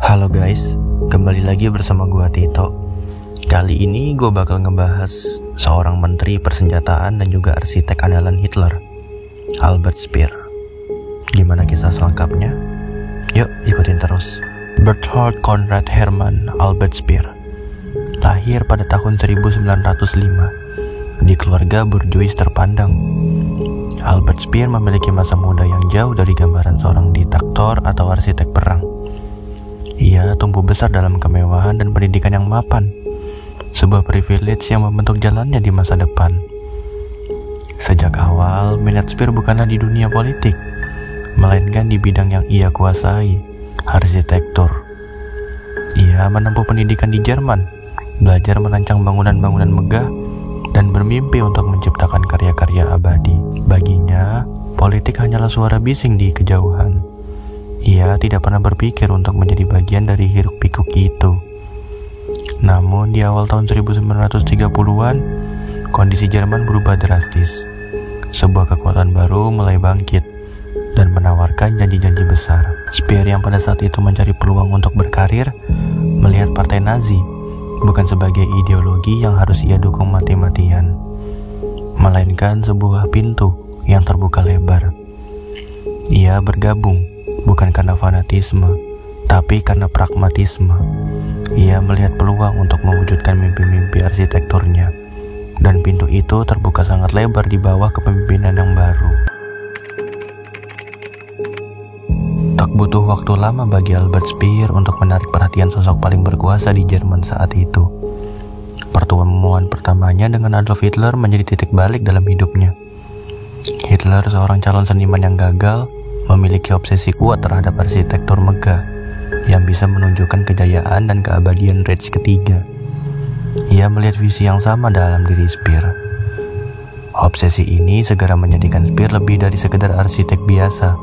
Halo guys, kembali lagi bersama gua Tito. Kali ini gue bakal ngebahas seorang menteri persenjataan dan juga arsitek andalan Hitler, Albert Speer. Gimana kisah selengkapnya? Yuk ikutin terus. Berthold Konrad Hermann Albert Speer lahir pada tahun 1905 di keluarga burjuis terpandang. Albert Speer memiliki masa muda yang jauh dari gambaran seorang diktator atau arsitek perang. Ia tumbuh besar dalam kemewahan dan pendidikan yang mapan, sebuah privilege yang membentuk jalannya di masa depan. Sejak awal, minat Speer bukanlah di dunia politik, melainkan di bidang yang ia kuasai, arsitektur. Ia menempuh pendidikan di Jerman, belajar merancang bangunan-bangunan megah, dan bermimpi untuk menciptakan karya-karya abadi. Baginya, politik hanyalah suara bising di kejauhan. Ia tidak pernah berpikir untuk menjadi bagian dari hiruk-pikuk itu. Namun di awal tahun 1930-an, kondisi Jerman berubah drastis. Sebuah kekuatan baru mulai bangkit dan menawarkan janji-janji besar. Speer yang pada saat itu mencari peluang untuk berkarir, melihat partai Nazi bukan sebagai ideologi yang harus ia dukung mati-matian, melainkan sebuah pintu yang terbuka lebar. Ia bergabung bukan karena fanatisme, tapi karena pragmatisme. Ia melihat peluang untuk mewujudkan mimpi-mimpi arsitekturnya, dan pintu itu terbuka sangat lebar di bawah kepemimpinan yang baru. Tak butuh waktu lama bagi Albert Speer untuk menarik perhatian sosok paling berkuasa di Jerman saat itu. Pertemuan pertamanya dengan Adolf Hitler menjadi titik balik dalam hidupnya. Hitler, seorang calon seniman yang gagal, memiliki obsesi kuat terhadap arsitektur megah yang bisa menunjukkan kejayaan dan keabadian Reich ketiga. Ia melihat visi yang sama dalam diri Speer. Obsesi ini segera menjadikan Speer lebih dari sekedar arsitek biasa.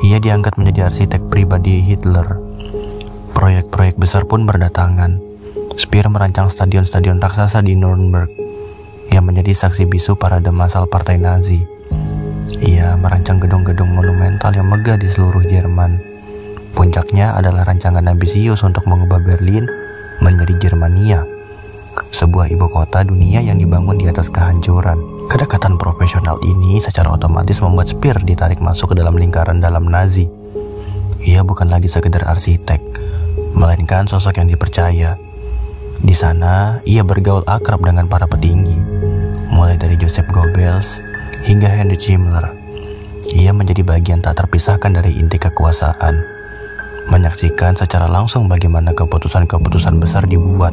Ia diangkat menjadi arsitek pribadi Hitler. Proyek-proyek besar pun berdatangan. Speer merancang stadion-stadion raksasa di Nuremberg yang menjadi saksi bisu parade massal partai Nazi. Ia merancang gedung-gedung monumental yang megah di seluruh Jerman. Puncaknya adalah rancangan ambisius untuk mengubah Berlin menjadi Germania, sebuah ibu kota dunia yang dibangun di atas kehancuran. Kedekatan profesional ini secara otomatis membuat Speer ditarik masuk ke dalam lingkaran dalam Nazi. Ia bukan lagi sekedar arsitek, melainkan sosok yang dipercaya. Di sana, ia bergaul akrab dengan para petinggi, mulai dari Joseph Goebbels hingga Heinrich Himmler. Ia menjadi bagian tak terpisahkan dari inti kekuasaan, menyaksikan secara langsung bagaimana keputusan-keputusan besar dibuat.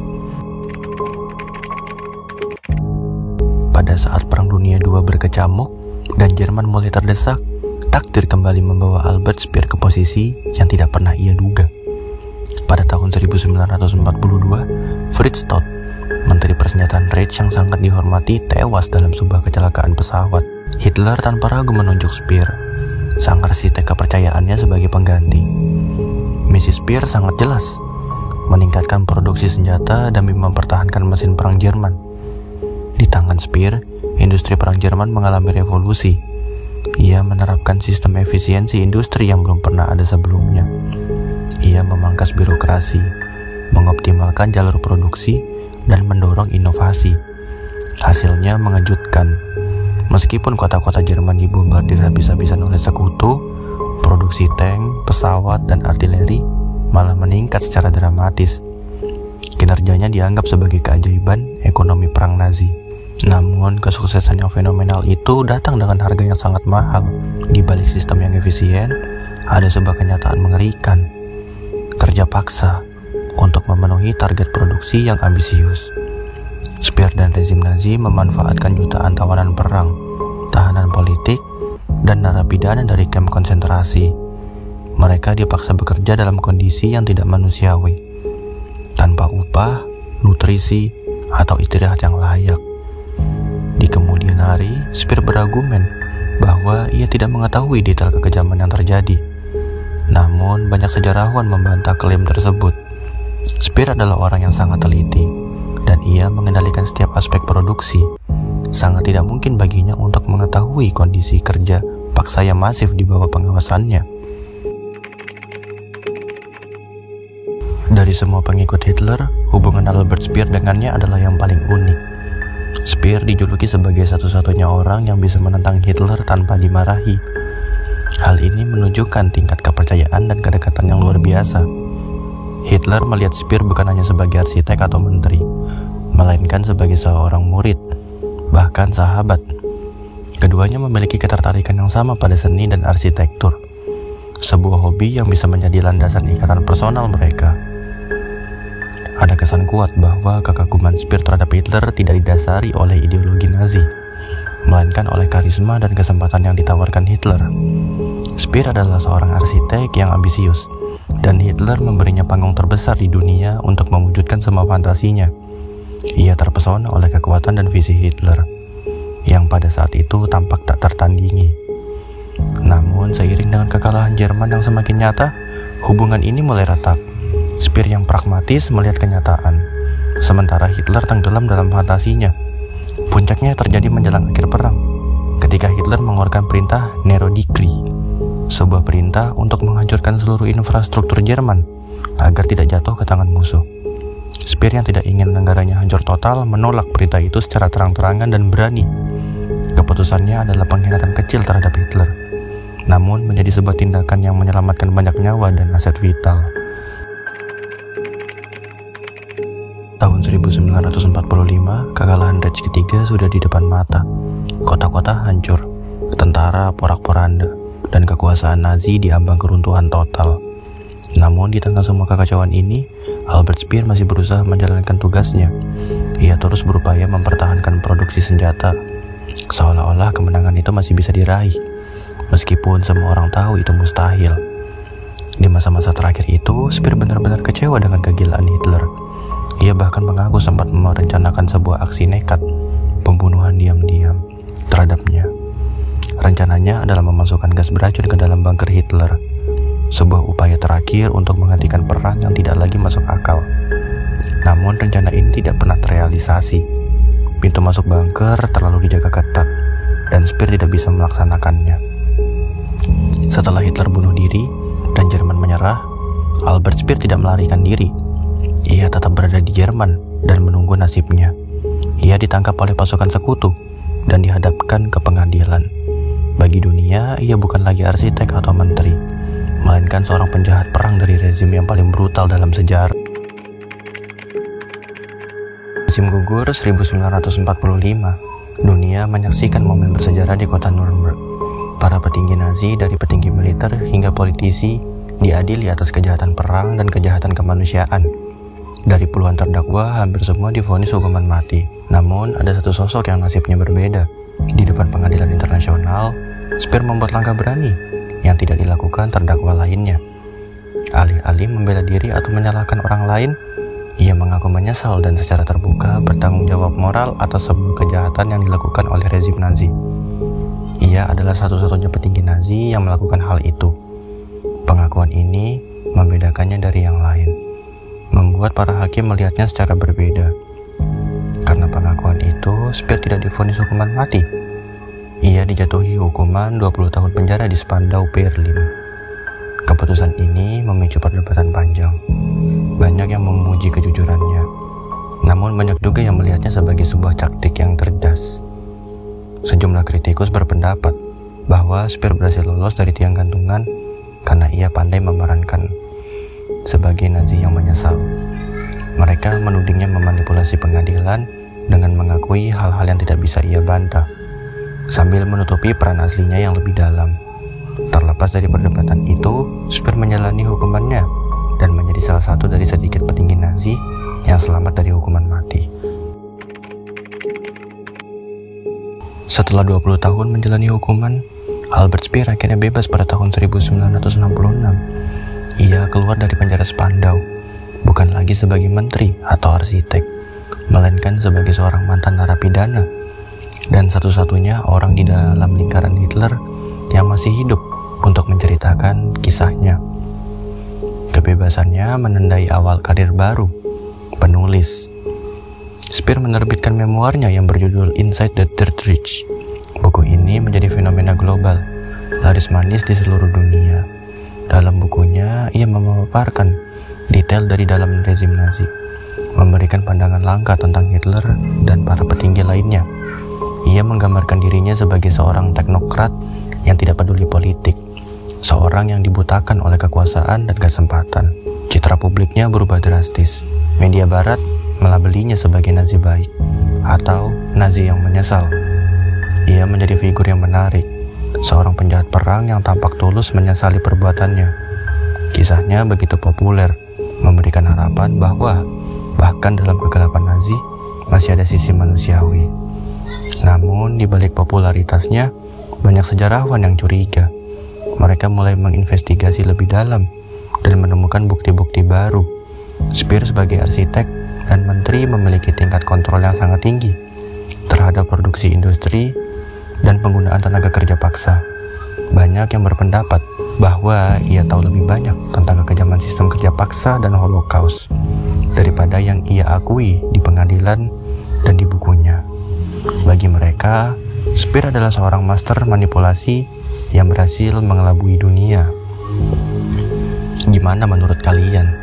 Pada saat Perang Dunia II berkecamuk dan Jerman mulai terdesak, takdir kembali membawa Albert Speer ke posisi yang tidak pernah ia duga. Pada tahun 1942, Fritz Todt, menteri persenjataan Reich yang sangat dihormati, tewas dalam sebuah kecelakaan pesawat. Hitler tanpa ragu menunjuk Speer, sang arsitek kepercayaannya, sebagai pengganti. Misi Speer sangat jelas, meningkatkan produksi senjata demi mempertahankan mesin perang Jerman. Di tangan Speer, industri perang Jerman mengalami revolusi. Ia menerapkan sistem efisiensi industri yang belum pernah ada sebelumnya. Ia memangkas birokrasi, mengoptimalkan jalur produksi, dan mendorong inovasi. Hasilnya mengejutkan. Meskipun kota-kota Jerman dibombardir habis-habisan oleh sekutu, produksi tank, pesawat, dan artileri malah meningkat secara dramatis. Kinerjanya dianggap sebagai keajaiban ekonomi perang Nazi. Namun, kesuksesan yang fenomenal itu datang dengan harga yang sangat mahal. Di balik sistem yang efisien, ada sebuah kenyataan mengerikan. Kerja paksa untuk memenuhi target produksi yang ambisius. Speer dan rezim Nazi memanfaatkan jutaan tawanan perang, tahanan politik, dan narapidana dari kamp konsentrasi. Mereka dipaksa bekerja dalam kondisi yang tidak manusiawi, tanpa upah, nutrisi, atau istirahat yang layak. Di kemudian hari, Speer berargumen bahwa ia tidak mengetahui detail kekejaman yang terjadi. Namun, banyak sejarawan membantah klaim tersebut. Speer adalah orang yang sangat teliti, dan ia mengendalikan setiap aspek produksi. Sangat tidak mungkin baginya untuk mengetahui kondisi kerja paksa yang masif di bawah pengawasannya. Dari semua pengikut Hitler, hubungan Albert Speer dengannya adalah yang paling unik. Speer dijuluki sebagai satu-satunya orang yang bisa menentang Hitler tanpa dimarahi. Hal ini menunjukkan tingkat kepercayaan dan kedekatan yang luar biasa. Hitler melihat Speer bukan hanya sebagai arsitek atau menteri, melainkan sebagai seorang murid, bahkan sahabat. Keduanya memiliki ketertarikan yang sama pada seni dan arsitektur, sebuah hobi yang bisa menjadi landasan ikatan personal mereka. Ada kesan kuat bahwa kekaguman Speer terhadap Hitler tidak didasari oleh ideologi Nazi, melainkan oleh karisma dan kesempatan yang ditawarkan Hitler. Speer adalah seorang arsitek yang ambisius, dan Hitler memberinya panggung terbesar di dunia untuk mewujudkan semua fantasinya. Ia terpesona oleh kekuatan dan visi Hitler, yang pada saat itu tampak tak tertandingi. Namun, seiring dengan kekalahan Jerman yang semakin nyata, hubungan ini mulai retak. Speer yang pragmatis melihat kenyataan, sementara Hitler tenggelam dalam fantasinya. Puncaknya terjadi menjelang akhir perang, ketika Hitler mengeluarkan perintah Nero Decree, sebuah perintah untuk menghancurkan seluruh infrastruktur Jerman agar tidak jatuh ke tangan musuh. Speer yang tidak ingin negaranya hancur total menolak perintah itu secara terang-terangan dan berani. Keputusannya adalah pengkhianatan kecil terhadap Hitler, namun menjadi sebuah tindakan yang menyelamatkan banyak nyawa dan aset vital. Tahun 1945, kekalahan Reich ketiga sudah di depan mata. Kota-kota hancur, tentara porak-poranda, dan kekuasaan Nazi diambang keruntuhan total. Namun di tengah semua kekacauan ini, Albert Speer masih berusaha menjalankan tugasnya. Ia terus berupaya mempertahankan produksi senjata, seolah-olah kemenangan itu masih bisa diraih, meskipun semua orang tahu itu mustahil. Di masa-masa terakhir itu, Speer benar-benar kecewa dengan kegilaan Hitler. Ia bahkan mengaku sempat merencanakan sebuah aksi nekat, pembunuhan diam-diam terhadapnya. Rencananya adalah memasukkan gas beracun ke dalam bunker Hitler, sebuah upaya terakhir untuk menghentikan perang yang tidak lagi masuk akal. Namun rencana ini tidak pernah terrealisasi. Pintu masuk bunker terlalu dijaga ketat, dan Speer tidak bisa melaksanakannya. Setelah Hitler bunuh diri dan Jerman menyerah, Albert Speer tidak melarikan diri. Ia tetap berada di Jerman dan menunggu nasibnya. Ia ditangkap oleh pasukan sekutu dan dihadapkan ke pengadilan. Bagi dunia, ia bukan lagi arsitek atau menteri, melainkan seorang penjahat perang dari rezim yang paling brutal dalam sejarah. Rezim gugur 1945, dunia menyaksikan momen bersejarah di kota Nuremberg. Para petinggi Nazi dari petinggi militer hingga politisi diadili atas kejahatan perang dan kejahatan kemanusiaan. Dari puluhan terdakwa, hampir semua divonis hukuman mati. Namun, ada satu sosok yang nasibnya berbeda. Di depan pengadilan internasional, Speer membuat langkah berani yang tidak dilakukan terdakwa lainnya. Alih-alih membela diri atau menyalahkan orang lain, ia mengaku menyesal dan secara terbuka bertanggung jawab moral atas semua kejahatan yang dilakukan oleh rezim Nazi. Ia adalah satu-satunya petinggi Nazi yang melakukan hal itu. Pengakuan ini membedakannya dari yang lain, membuat para hakim melihatnya secara berbeda. Karena pengakuan itu, Speer tidak divonis hukuman mati. Ia dijatuhi hukuman 20 tahun penjara di Spandau, Berlin. Keputusan ini memicu perdebatan panjang. Banyak yang memuji kejujurannya, namun banyak juga yang melihatnya sebagai sebuah taktik yang cerdas. Sejumlah kritikus berpendapat bahwa Speer berhasil lolos dari tiang gantungan karena ia pandai memerankan sebagai Nazi yang menyesal. Mereka menudingnya memanipulasi pengadilan dengan mengakui hal-hal yang tidak bisa ia bantah, sambil menutupi peran aslinya yang lebih dalam. Terlepas dari perdebatan itu, Speer menjalani hukumannya dan menjadi salah satu dari sedikit petinggi Nazi yang selamat dari hukuman mati. Setelah 20 tahun menjalani hukuman, Albert Speer akhirnya bebas pada tahun 1966. Ia keluar dari penjara Spandau, bukan lagi sebagai menteri atau arsitek, melainkan sebagai seorang mantan narapidana dan satu-satunya orang di dalam lingkaran Hitler yang masih hidup untuk menceritakan kisahnya. Kebebasannya menandai awal karir baru, penulis. Speer menerbitkan memoarnya yang berjudul Inside the Third Reich. Buku ini menjadi fenomena global, laris manis di seluruh dunia. Dalam bukunya, ia memaparkan detail dari dalam rezim Nazi, memberikan pandangan langka tentang Hitler dan para petinggi lainnya. Ia menggambarkan dirinya sebagai seorang teknokrat yang tidak peduli politik, seorang yang dibutakan oleh kekuasaan dan kesempatan. Citra publiknya berubah drastis. Media barat melabelinya sebagai Nazi baik atau Nazi yang menyesal. Ia menjadi figur yang menarik, seorang penjahat perang yang tampak tulus menyesali perbuatannya. Kisahnya begitu populer, memberikan harapan bahwa bahkan dalam kegelapan Nazi masih ada sisi manusiawi. Namun di balik popularitasnya, banyak sejarawan yang curiga. Mereka mulai menginvestigasi lebih dalam dan menemukan bukti-bukti baru. Speer sebagai arsitek dan menteri memiliki tingkat kontrol yang sangat tinggi terhadap produksi industri dan penggunaan tenaga kerja paksa. Banyak yang berpendapat bahwa ia tahu lebih banyak tentang kekejaman sistem kerja paksa dan Holocaust daripada yang ia akui di pengadilan dan di bukunya. Bagi mereka, Speer adalah seorang master manipulasi yang berhasil mengelabui dunia. Gimana menurut kalian?